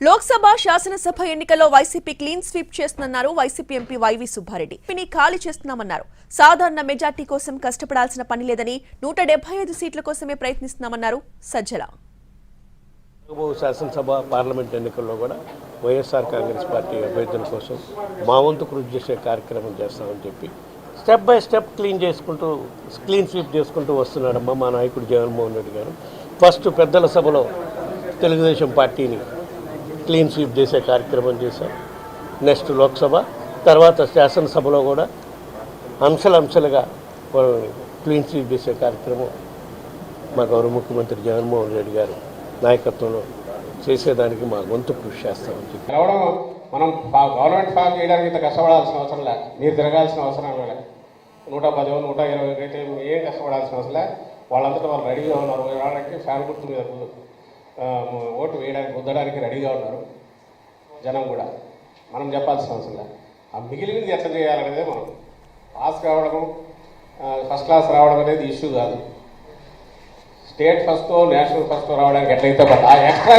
లోక్సభ శాసనసభ ఎన్నికల్లో YCP clean sweep చేస్తున్నారు వైసీపీ ఎంపీ వైవి సుబ్బారెడ్డి. ఖాళీ చేస్తున్నామన్నారు. సాధారణ మెజార్టీ కోసం కష్టపడాల్సిన పని లేదని 175 సీట్ల కోసమే ప్రయత్నిస్తున్నామన్నారు సజ్జల. శాసనసభ పార్లమెంట్ ఎన్నికల్లో కూడా వైఎస్ఆర్ కాంగ్రెస్ పార్టీ అభ్యర్థుల కోసం మా వంతు కృషి చేసే కార్యక్రమం చేస్తామని చెప్పి step by step clean sweep చేసుకుంటూ వస్తున్నాడమ్మా మా నాయకుడు జగన్మోహన్ రెడ్డి గారు. ఫస్ట్ పెద్దల సభలో తెలుగుదేశం పార్టీని క్లీన్ స్వీప్ చేసే కార్యక్రమం చేశాం. నెక్స్ట్ లోక్సభ, తర్వాత శాసనసభలో కూడా అంశాలుగా క్లీన్ స్వీప్ చేసే కార్యక్రమం మా గౌరవ ముఖ్యమంత్రి జగన్మోహన్ రెడ్డి గారు నాయకత్వంలో చేసేదానికి మా వంతు కృషి చేస్తామని చెప్పి మనం గవర్నమెంట్ ఫామ్ చేయడానికి ఇంత కష్టపడాల్సిన అవసరం లేదు. మీరు తిరగాల్సిన అవసరం లేదు. 110 120 అయితే ఏం కష్టపడాల్సిన అవసరం లేదు. వాళ్ళంతటా వాళ్ళు రెడీగా ఉన్నారు. వాళ్ళకి ఫ్యాన్ గుర్తు మీద ఓటు వేయడానికి పొందడానికి రెడీగా ఉన్నారు జనం కూడా. మనం చెప్పాల్సిన అవసరం లేదు. ఆ మిగిలినది ఎట్లా చేయాలనేదే మనం పాస్ కావడం, ఫస్ట్ క్లాస్ రావడం అనేది ఇష్యూ కాదు. స్టేట్ ఫస్టో నేషనల్ ఫస్టో రావడానికి ఎట్లయితే ఆ ఎక్స్ట్రా